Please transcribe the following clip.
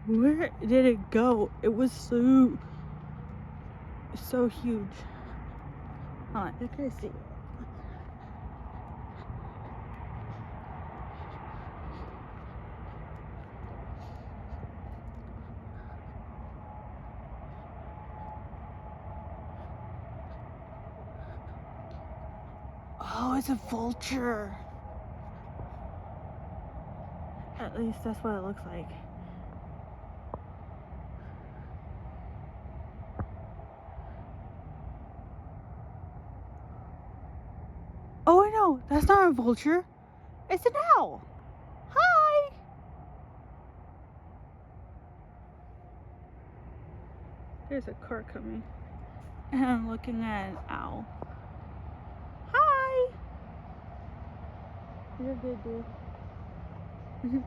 Where did it go? It was so huge. Hold on, I can see it. Oh, it's a vulture. At least that's what it looks like. Oh, no, that's not a vulture. It's an owl. Hi. There's a car coming. And I'm looking at an owl. Hi. You're good, dude.